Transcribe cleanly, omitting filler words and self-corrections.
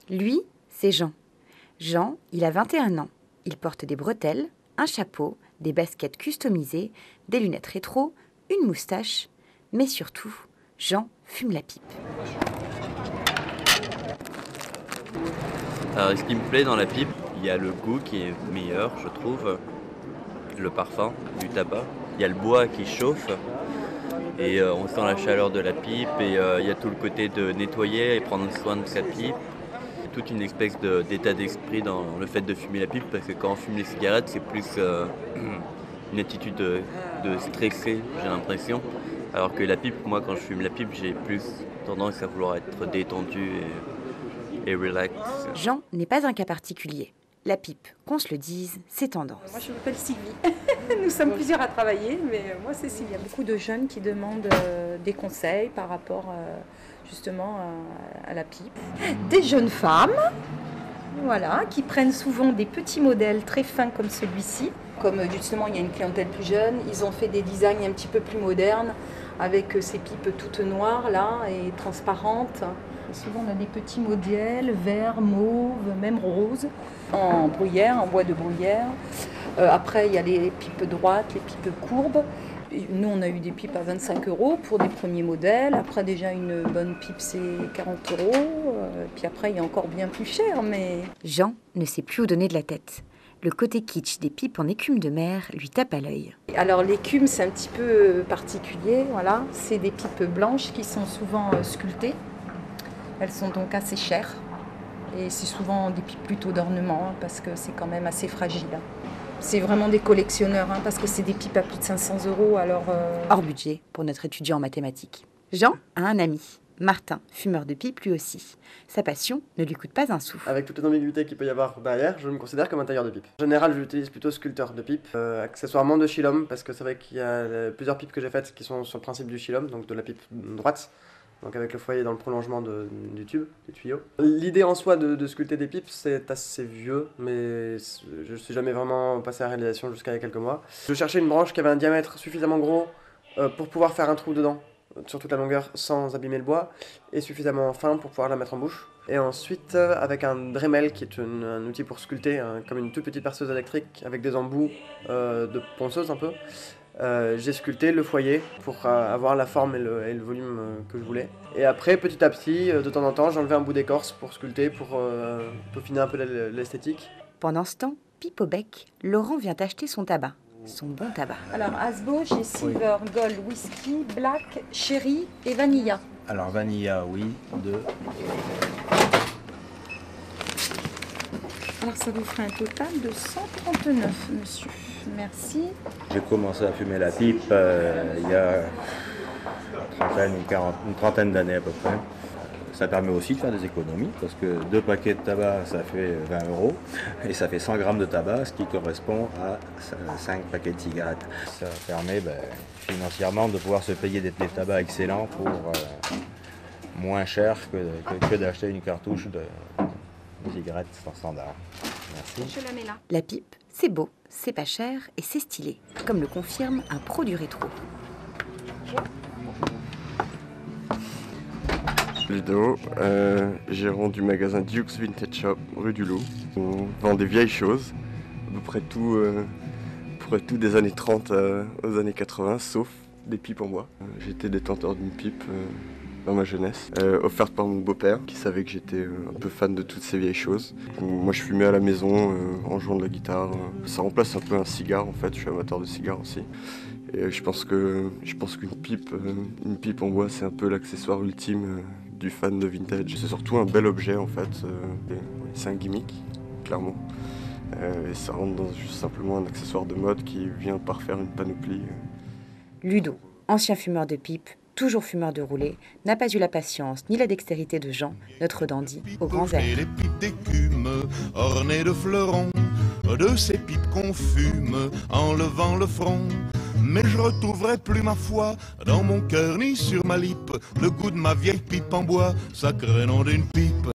Lui, c'est Jean. Jean, il a 21 ans. Il porte des bretelles, un chapeau, des baskets customisées, des lunettes rétro, une moustache. Mais surtout, Jean fume la pipe. Alors, ce qui me plaît dans la pipe, il y a le goût qui est meilleur, je trouve, le parfum du tabac. Il y a le bois qui chauffe et on sent la chaleur de la pipe et il y a tout le côté de nettoyer et prendre soin de sa pipe. Toute une espèce d'état d'esprit dans le fait de fumer la pipe, parce que quand on fume les cigarettes, c'est plus une attitude de stressé, j'ai l'impression. Alors que la pipe, moi, quand je fume la pipe, j'ai plus tendance à vouloir être détendu et relax. Jean n'est pas un cas particulier. La pipe, qu'on se le dise, c'est tendance. Moi, je m'appelle Sylvie. Nous sommes plusieurs à travailler, mais moi, c'est Sylvie. Il y a beaucoup de jeunes qui demandent des conseils par rapport justement à la pipe. Des jeunes femmes, voilà, qui prennent souvent des petits modèles très fins comme celui-ci. Comme justement, il y a une clientèle plus jeune, ils ont fait des designs un petit peu plus modernes avec ces pipes toutes noires là et transparentes. Et souvent, on a des petits modèles verts, mauves, même roses, en bruyère, en bois de bruyère. Après, il y a les pipes droites, les pipes courbes. Et nous, on a eu des pipes à 25 € pour des premiers modèles. Après, déjà, une bonne pipe, c'est 40 €. Puis après, il y a encore bien plus cher, mais... Jean ne sait plus où donner de la tête. Le côté kitsch des pipes en écume de mer lui tape à l'œil. Alors, l'écume, c'est un petit peu particulier, voilà. C'est des pipes blanches qui sont souvent sculptées. Elles sont donc assez chères. Et c'est souvent des pipes plutôt d'ornement, hein, parce que c'est quand même assez fragile. C'est vraiment des collectionneurs, hein, parce que c'est des pipes à plus de 500 €. Alors hors budget pour notre étudiant en mathématiques. Jean a un ami, Martin, fumeur de pipe lui aussi. Sa passion ne lui coûte pas un sou. Avec toute l'ambiguïté qu'il peut y avoir derrière, je me considère comme un tailleur de pipe. En général, j'utilise plutôt sculpteur de pipe, accessoirement de chillum, parce que c'est vrai qu'il y a plusieurs pipes que j'ai faites qui sont sur le principe du chillum, donc de la pipe droite. Donc avec le foyer dans le prolongement du tube, du tuyau. L'idée en soi de sculpter des pipes, c'est assez vieux, mais je ne suis jamais vraiment passé à la réalisation jusqu'à il y a quelques mois. Je cherchais une branche qui avait un diamètre suffisamment gros pour pouvoir faire un trou dedans, sur toute la longueur, sans abîmer le bois, et suffisamment fin pour pouvoir la mettre en bouche. Et ensuite, avec un Dremel, qui est un outil pour sculpter, comme une toute petite perceuse électrique, avec des embouts de ponceuse un peu. J'ai sculpté le foyer pour avoir la forme et le volume que je voulais. Et après, petit à petit, de temps en temps, j'enlevais un bout d'écorce pour sculpter, pour peaufiner un peu l'esthétique. Pendant ce temps, pipe au bec, Laurent vient acheter son tabac. Son bon tabac. Alors, Hasbo, j'ai Silver, Gold, Whisky, Black, Cherry et Vanilla. Alors, Vanilla, oui, 2. Alors, ça vous ferait un total de 139, monsieur. Merci. J'ai commencé à fumer la pipe il y a une trentaine d'années à peu près. Ça permet aussi de faire des économies parce que 2 paquets de tabac, ça fait 20 € et ça fait 100 grammes de tabac, ce qui correspond à 5 paquets de cigarettes. Ça permet financièrement de pouvoir se payer des tabacs excellents pour moins cher que d'acheter une cartouche de cigarettes standard. Merci. Je la mets là. La pipe, c'est beau, c'est pas cher et c'est stylé, comme le confirme un pro du rétro. Ludo, gérant du magasin Duke's Vintage Shop, rue du Loup. On vend des vieilles choses, à peu près tout des années 30 aux années 80, sauf des pipes en bois. J'étais détenteur d'une pipe dans ma jeunesse, offerte par mon beau-père, qui savait que j'étais un peu fan de toutes ces vieilles choses. Moi je fumais à la maison en jouant de la guitare. Ça remplace un peu un cigare en fait, je suis amateur de cigares aussi. Et je pense qu'une pipe en bois, c'est un peu l'accessoire ultime du fan de vintage. C'est surtout un bel objet en fait, c'est un gimmick, clairement. Et ça rentre dans juste simplement un accessoire de mode qui vient parfaire une panoplie. Ludo, ancien fumeur de pipe, toujours fumeur de roulé, n'a pas eu la patience ni la dextérité de Jean, notre dandy, aux grands airs. Les pipes d'écume ornées de fleurons, de ces pipes qu'on fume en levant le front. Mais je retrouverai plus ma foi dans mon cœur ni sur ma lippe le goût de ma vieille pipe en bois, sacré nom d'une pipe.